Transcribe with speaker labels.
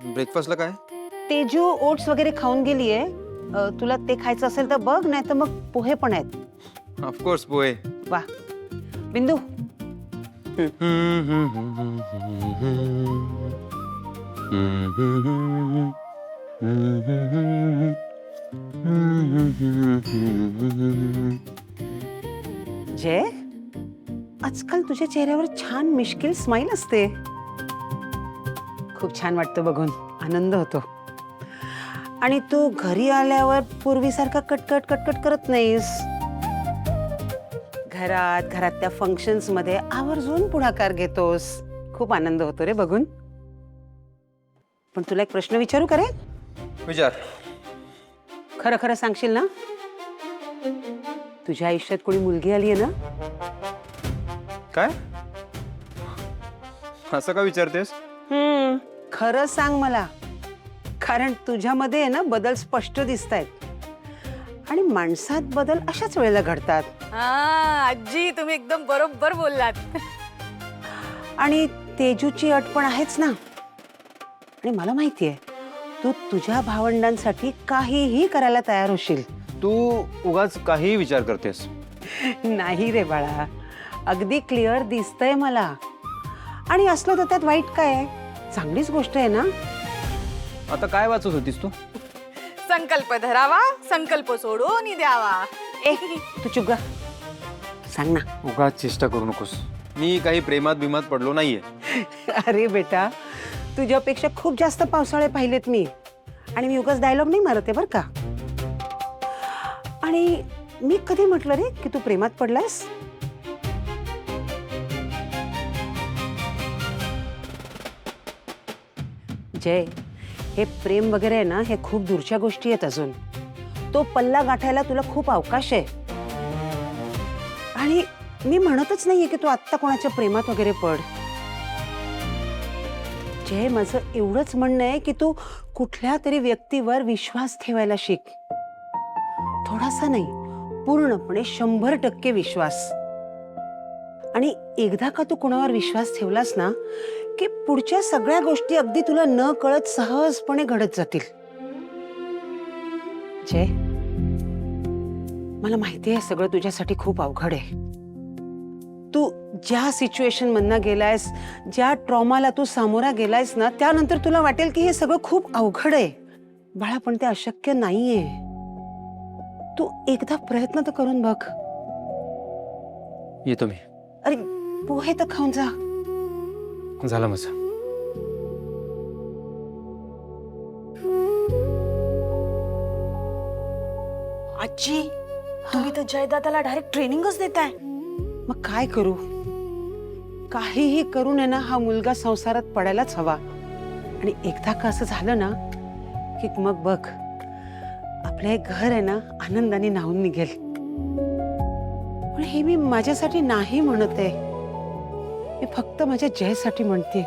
Speaker 1: ब्रेकफास्टला काय?
Speaker 2: तेजू ओट्स वगैरे खाऊन गेलीये. तुला ते खायचं असेल तर बघ, नाही तर मग पोहे पण आहेत.
Speaker 1: ऑफकोर्स पोहे.
Speaker 2: वा बिंदू, जय, आजकाल तुझ्या चेहऱ्यावर छान मिश्किल स्माइल असते. खूप छान वाटतं बघून, आनंद होतो. आणि तू घरी आल्यावर पूर्वीसारखा कटकट कटकट करत नाहीस. घरातल्या फंक्शन्स मध्ये आवर्जून पुढाकार घेतोस. खूप आनंद होतो रे बघून. पण तुला एक प्रश्न विचारू का रे?
Speaker 1: विचार.
Speaker 2: खरं खरं सांगशील ना? तुझ्या आयुष्यात कोणी मुलगी आली आहे ना?
Speaker 1: काय? असं का विचारतेस?
Speaker 2: खरं सांग मला. कारण तुझ्यामध्ये आहे ना बदल स्पष्ट दिसतायत. आणि माणसात बदल अशाच वेळेला घडतात.
Speaker 3: आजी तुम्ही एकदम बरोबर बोललात.
Speaker 2: आणि तेजूची अट पण आहेच ना. आणि मला माहितीये तू तुझ्या भावंडांसाठी काहीही करायला तयार होशील.
Speaker 1: तू उगाच काही विचार करतेस.
Speaker 2: नाही रे बाळा, अगदी क्लिअर दिसतंय मला. आणि असलं तर त्यात वाईट काय आहे? चांगलीच गोष्ट आहे ना.
Speaker 1: आता काय वाचत होतीस तू?
Speaker 3: संकल्प धरावा, संकल्प सोडून द्यावा.
Speaker 2: ए तू चुप गा. सांग ना.
Speaker 1: उगाच चेष्टा करू नकोस. मी काही प्रेमात बिमात पडलो नाहीये.
Speaker 2: अरे बेटा, तुझ्यापेक्षा खूप जास्त पावसाळे पाहिलेत मी. आणि मी उगाच डायलॉग नाही मारते बर का. आणि मी कधी म्हटलं रे की तू प्रेमात पडलास? जय, हे प्रेम वगैरे आहे ना, हे खूप दूरच्या गोष्टी आहेत. अजून तो पल्ला गाठायला तुला खूप अवकाश आहे. आणि मी म्हणतच नाहीये की तू आत्ता कोणाच्या प्रेमात वगैरे पड. जय, माझं एवढंच म्हणणं आहे की तू कुठल्या तरी व्यक्तीवर विश्वास ठेवायला शिक. थोडासा नाही, पूर्णपणे 100% विश्वास. आणि एकदा का तू कोणावर विश्वास ठेवलास ना की पुढच्या सगळ्या गोष्टी अगदी तुला न कळत सहजपणे घडत जातील. जय, मला माहिती आहे सगळं तुझ्यासाठी खूप अवघड आहे. तू ज्या सिच्युएशन मधनं गेलायस, ज्या ट्रॉमाला तू सामोरा गेलायस ना, त्यानंतर तुला वाटेल की हे सगळं खूप अवघड आहे. बाळा, पण ते अशक्य नाहीये. तू एकदा प्रयत्न तर करून बघ.
Speaker 1: येतो मी.
Speaker 2: अरे पोहे तर खाऊन जा.
Speaker 1: झालं माझं.
Speaker 3: आजी तुम्ही तर जयदादाला डायरेक्ट ट्रेनिंगच देताय.
Speaker 2: मग काय करू? काहीही करून आहे ना, हा मुलगा संसारात पडायलाच हवा. आणि एकदा का असं झालं ना की मग बघ, आपलं हे घर आहे ना आनंदाने न्हाऊन निघेल. पण हे मी माझ्यासाठी नाही म्हणत आहे. मी फक्त माझ्या जयसाठी म्हणते.